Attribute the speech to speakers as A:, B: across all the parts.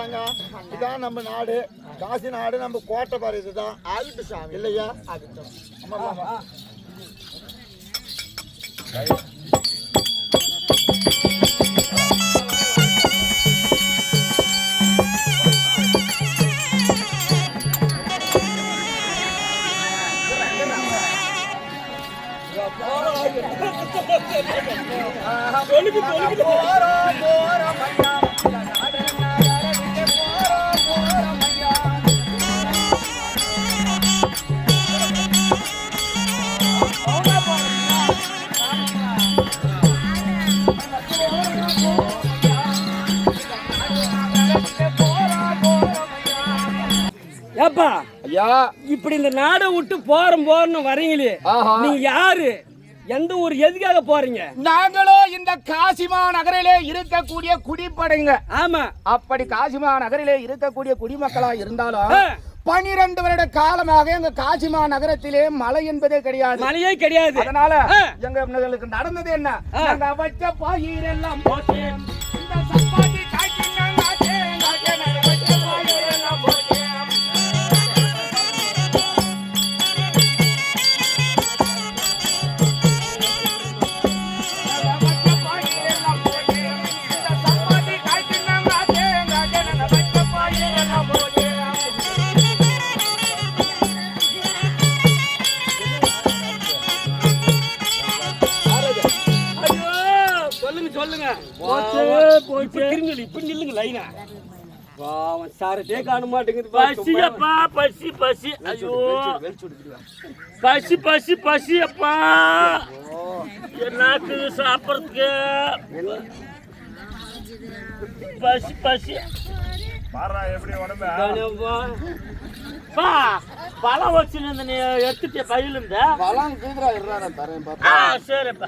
A: என்னங்க இதான் நம்ம நாடு, காசி நாடு, நம்ம கோட்டை பாரு இதுதான். ஆகிட்டு சாமி இல்லையா? ஆகிட்டோம்.
B: ஏப்பா ஐயா, இப்படி இந்த நாடை விட்டு போறோம்னு வரீங்களே, நீங்க யாரு, எந்த ஊர், எதுக்காக போறீங்க?
C: நாங்களோ இந்த காசிமா நகரிலே இருக்கக்கூடிய குடிப்படைங்க. ஆமா, அப்படி காசிமா நகரிலே இருக்கக்கூடிய குடிமக்களா இருந்தாலும் 12 வருட காலமாக எங்க காசிமா நகரத்திலே மழை என்பதே கிடையாது, மழையே கிடையாது. அதனால எங்களுக்கு நடந்தது என்ன, நாங்க வச்ச பயிரெல்லாம் போச்சு, இந்த சப்பாத்தி
B: சாரத்தே காண மாட்டேங்குது.
D: பசியப்பா, பசி பசி. ஐயோ பசி பசி பசி அப்பா, எனக்கு சாப்பிட்றதுக்கு பசி பசி.
A: எப்படி உடம்பு
D: பழம் வச்சுன்னு நீ எடுத்துட்டு கையில இருந்த
C: பழம்
D: சரிப்பா.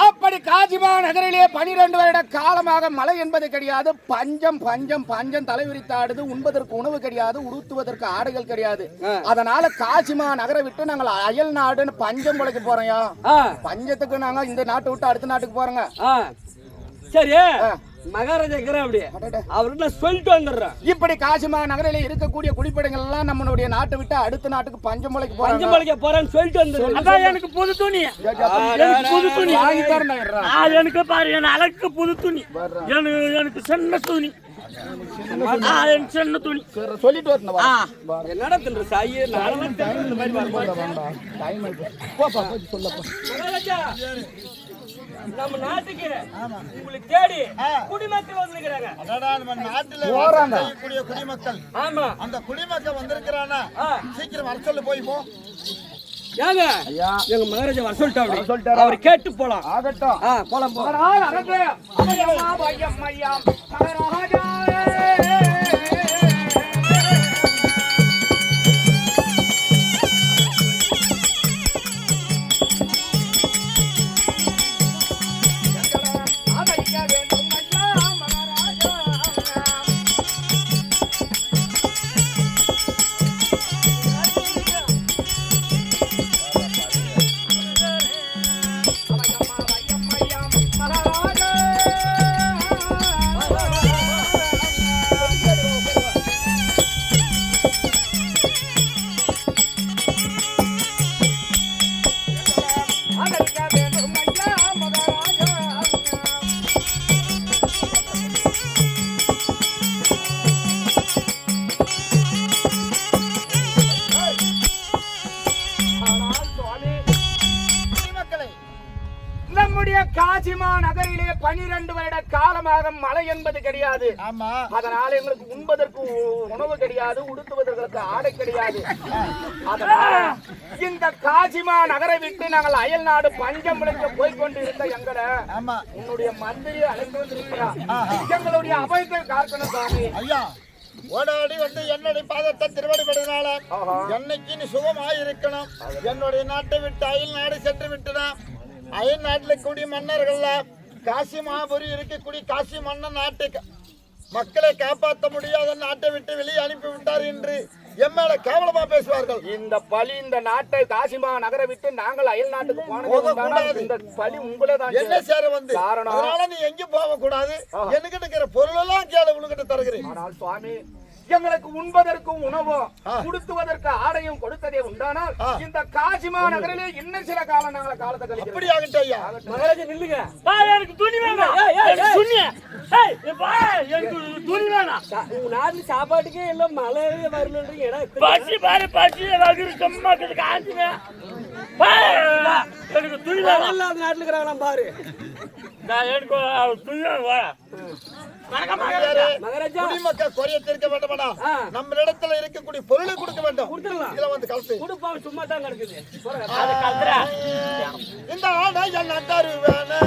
C: அப்படி காசிமா நகரிலே 12 வருட காலமாக மழை என்பது கிடையாது, பஞ்சம் பஞ்சம் பஞ்சம் தலைவிரித்தாடுது, உண்பதற்கு உணவு கிடையாது, உடுத்துவதற்கு ஆடைகள் கிடையாது. அதனால காசிமா நகரை விட்டு நாங்கள் அயல் நாடுன்னு பஞ்சம் உழைக்க போறோம். பஞ்சத்துக்கு நாங்க இந்த நாட்டை விட்டு அடுத்த நாட்டுக்கு போறோங்க.
B: சரி, மகாராஜா அப்படி அவர்கிட்ட சொல்லிட்டு வந்துடுறேன்.
C: இப்படி காசிமா நகரில இருக்கக்கூடிய குடிப்படைகள் எல்லாம் நம்மளுடைய நாட்டை விட்டு அடுத்த நாட்டுக்கு பஞ்சமலைக்கு
B: போறேன்னு சொல்லிட்டு வந்துடுறேன்.
D: எனக்கு புது துணி, புது துணி
C: வாங்கி தரேன்.
D: எனக்கு பாரு, என் அழகு புது துணி, எனக்கு சின்ன துணி, சின்ன துணி
C: சொல்லிட்டு வரணும்.
B: என்னடா தின்ற சாயி, நம்ம நாட்டுக்கு உங்களுக்கு தேடி குடிமக்கள் வந்திருக்கிறாங்க.
A: நம்ம நாட்டுல கூடிய குடிமக்கள். ஆமா, அந்த குடிமக்கள் வந்திருக்கிறானா, சீக்கிரம் வர சொல்லு. போய் போ.
B: ஏங்க எங்க மகாராஜா வர சொல்லிட்டாரு, அவர் கேட்டு போலாம்.
C: ஆகட்டும்,
B: போலாம் போலாம்.
C: காசிமா நகரிலே 12 வருட காலமாக மழை என்பது கிடையாது. அதனால எங்களுக்கு உண்பதற்கு உணவு கிடையாது, உடுத்துவதற்கு ஆடை கிடையாது. அதனால இந்த காசிமா நகரை விட்டு நாங்கள் அயல் நாடு பஞ்சம் விளைக்க போய்கொண்டு இருந்த எங்களை உன்னுடைய மந்திரி அழைத்து வந்திருக்கிறார். எங்களுடைய அபயத்தை காக்கணும் சாமி.
A: ஐயா, ஓடாடி வந்து என்னுடைய பாதத்தை திருவடிபடுறதுனால என்னைக்கு நீ சுகமாயிருக்கணும். என்னுடைய நாட்டை விட்டு அயல் நாடு சென்று விட்டுனா, அயல் நாட்டில் கூடிய மன்னர்கள்ல காசி மகாபுரி இருக்கக்கூடிய காசி மன்னன் நாட்டை மக்களை காப்பாற்ற முடியாத நாட்டை விட்டு வெளியே அனுப்பி விட்டார் என்று என் மேல கேவலமா பேசுவார்கள்.
C: இந்த பழி இந்த நாட்டை காசிமா நகரை விட்டு நாங்கள் அயல் நாட்டுக்கு போனது இந்த பழி உங்களே தான்
A: என்ன சேர வந்து
C: காரணம்.
A: அதனால நீ எங்கேயும் போக கூடாது. என்கிட்ட இருக்கிற பொருள் எல்லாம் கேளு, உனக்கிட்ட தருகிறேன்.
C: ஆனால் சுவாமி எங்களுக்கு உண்பதற்கும் உணவும் கொடுத்துவதற்கு ஆடையும் கொடுத்ததே உண்டானால் இந்த காசிமா நகரிலே இன்னும் சில காலம் நாங்கள் காலத்தை கழிக்கிறோம்.
A: அப்படி ஆகட்டும் ஐயா.
B: மகாராஜா நில்லுங்க.
D: எனக்கு துணி வேணாம். துணி எனக்கு துணி வேணாம்.
B: உங்க நாட்டுல சாப்பாட்டுக்கே எல்லாம் மழையே வரலன்றீங்க.
D: பசி பாரு, பசி வகுறு சும்மா காஞ்சுமே. எனக்கு துணி வேணாம்.
B: அந்த நாட்டுல இருக்கிறாங்களாம் பாரு.
D: எனக்கு துணி வேணாம்.
B: மகாராஜா
A: குடிமக்கள் குறைய தீர்க்க வேண்டுமானா நம்ம இடத்துல இருக்கக்கூடிய பொருளை கொடுக்க வேண்டும். இதுல வந்து கலத்து
B: குடுப்பாங்க சும்மா தான் கிடக்குது.
A: இந்த ஆடை என்ன தருவேனே.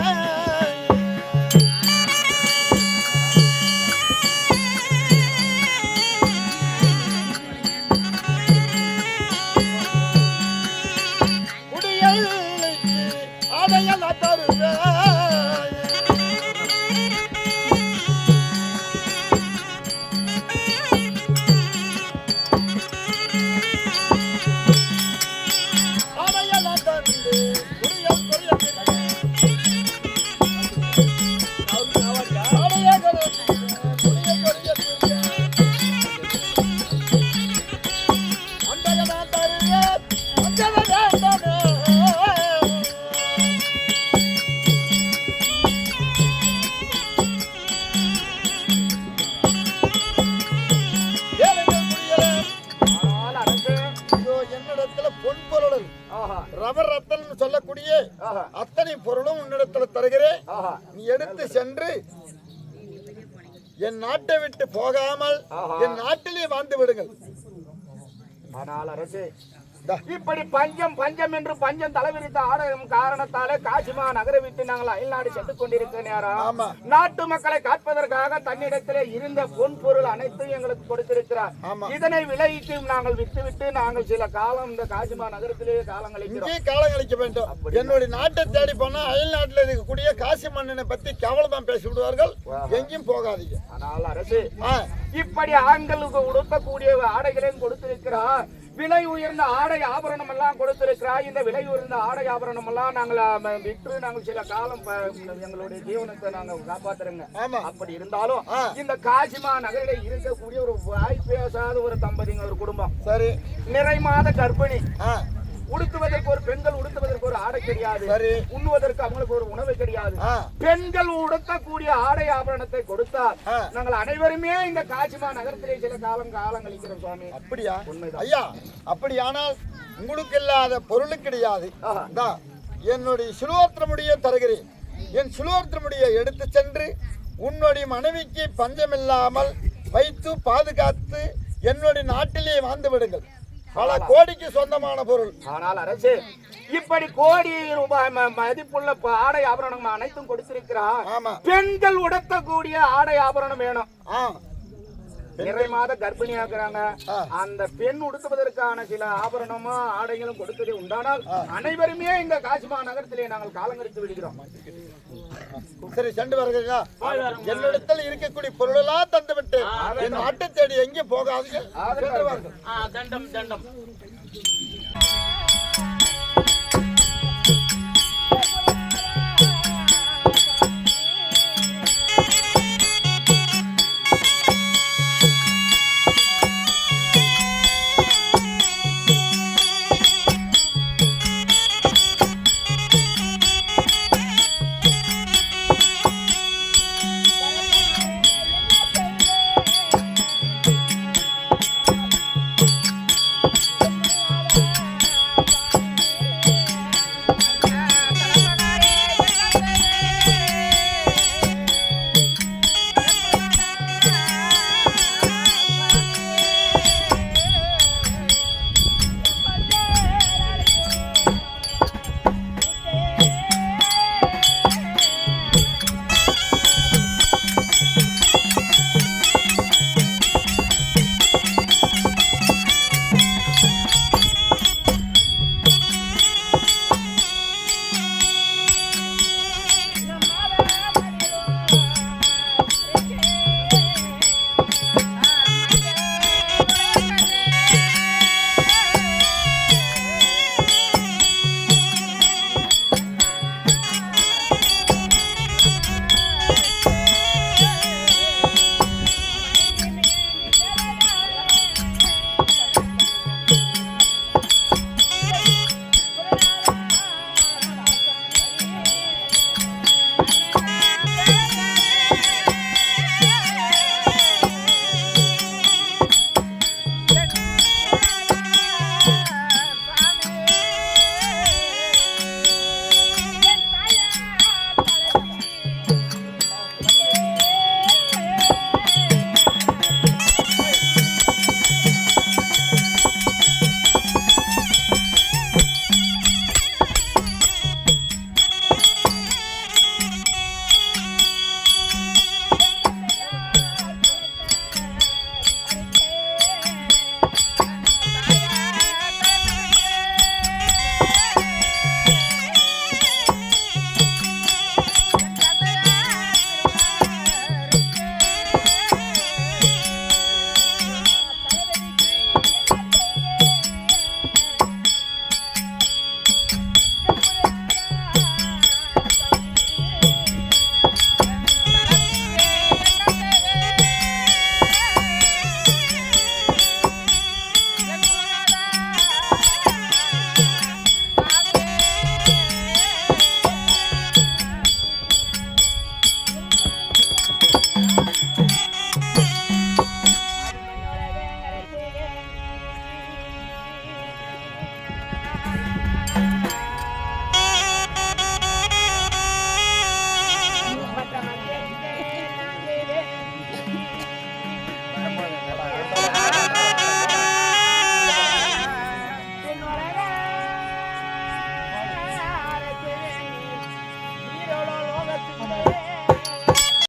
A: சொல்லக்கூடிய அத்தனை பொருளும் உன்னிடத்துல தருகிறேன். நீ எடுத்து சென்று என் நாட்டை விட்டு போகாமல் என் நாட்டிலே வாழ்ந்து விடுங்கள்.
C: ஆனால் அரசே இப்படி பஞ்சம் பஞ்சம் என்று பஞ்சம் தலைவிரித்த ஆடகம் காரணத்தாலே காசிமா நகரை விட்டு நாங்கள் அயல்நாடு சென்று கொண்டிருக்கிற நேரம் நாட்டு மக்களை காப்பதற்காக தன்னிடத்திலே இருந்த பொன் பொருள் அனைத்தும் எங்களுக்கு கொடுத்திருக்கிறார். இதனை விலையிட்டு நாங்கள் விட்டுவிட்டு நாங்கள் சில காலம் இந்த காசிமா நகரத்திலேயே காலம்
A: கழிக்க வேண்டும். என்னுடைய நாட்டை தேடி போனா அயல் நாட்டில் இருக்கக்கூடிய காசி மன்னனை பத்தி கேவலமா பேசி விடுவார்கள். எங்கேயும் போகாதீங்க.
C: ஆனால் அரசு இப்படி ஆண்களுக்கு உடுத்தக்கூடிய ஆடைகளையும் கொடுத்திருக்கிறார். விலை உயர்ந்த ஆடை ஆபரணம் எல்லாம் கொடுத்திருக்கிறார். இந்த விலை உயர்ந்த ஆடை ஆபரணம் எல்லாம் நாங்கள் விற்று நாங்கள் சில காலம் எங்களுடைய ஜீவனத்தை நாங்கள் காப்பாத்துறோங்க. அப்படி இருந்தாலும் இந்த காசிமா நகரில் இருக்கக்கூடிய ஒரு வாய் பேசாத ஒரு தம்பதிங்க ஒரு குடும்பம், சரி, நிறை மாத கர்ப்பிணி, உடுத்துவதற்கு ஒரு பெண்கள் உடுத்துவதற்கு ஒரு ஆடை கிடையாது, உண்ணுவதற்கு அவங்களுக்கு ஒரு உணவு கிடையாது. பெண்கள் உடுத்தக்கூடிய ஆடை ஆபரணத்தை கொடுத்தால் நாங்கள் அனைவருமே இந்த காசிமா நகரத்திலே சில காலம் கழிக்கிறோம் சுவாமி.
A: அப்படியா? ஐயா, அப்படியானால் உங்களுக்கு இல்லாத பொருள் கிடையாது. என்னுடைய சிலுவோத்திரமுடியை தருகிறேன். என் சிலுவோத்திரமுடியை எடுத்து சென்று உன்னுடைய மனைவிக்கு பஞ்சமில்லாமல் வைத்து பாதுகாத்து என்னுடைய நாட்டிலே வாழ்ந்து விடுங்கள். பல கோடிக்கு சொந்தமான பொருள்.
C: ஆனால் அரசு இப்படி கோடி ரூபாய் மதிப்புள்ள ஆடை ஆபரணம் அனைத்தும் கொடுத்திருக்கிறார். பெண்கள் உடுத்தக்கூடிய ஆடை ஆபரணம் வேணும். நிறை மாத கர்ப்பிணியா இருக்கிறாங்க. அந்த பெண் உடுத்துவதற்கான சில ஆபரணமும் ஆடைகளும் கொடுத்ததே உண்டானால் அனைவருமே இந்த காசிமா நகரத்திலே நாங்கள் காலங்கரித்து விடுகிறோம்.
A: சரி, சென்று வருகிறீங்க. என்னிடத்தில் இருக்கக்கூடிய பொருளெல்லாம் தந்து விட்டு என் நாட்டை தேடி எங்கே போகாதீங்க.
D: தண்டம்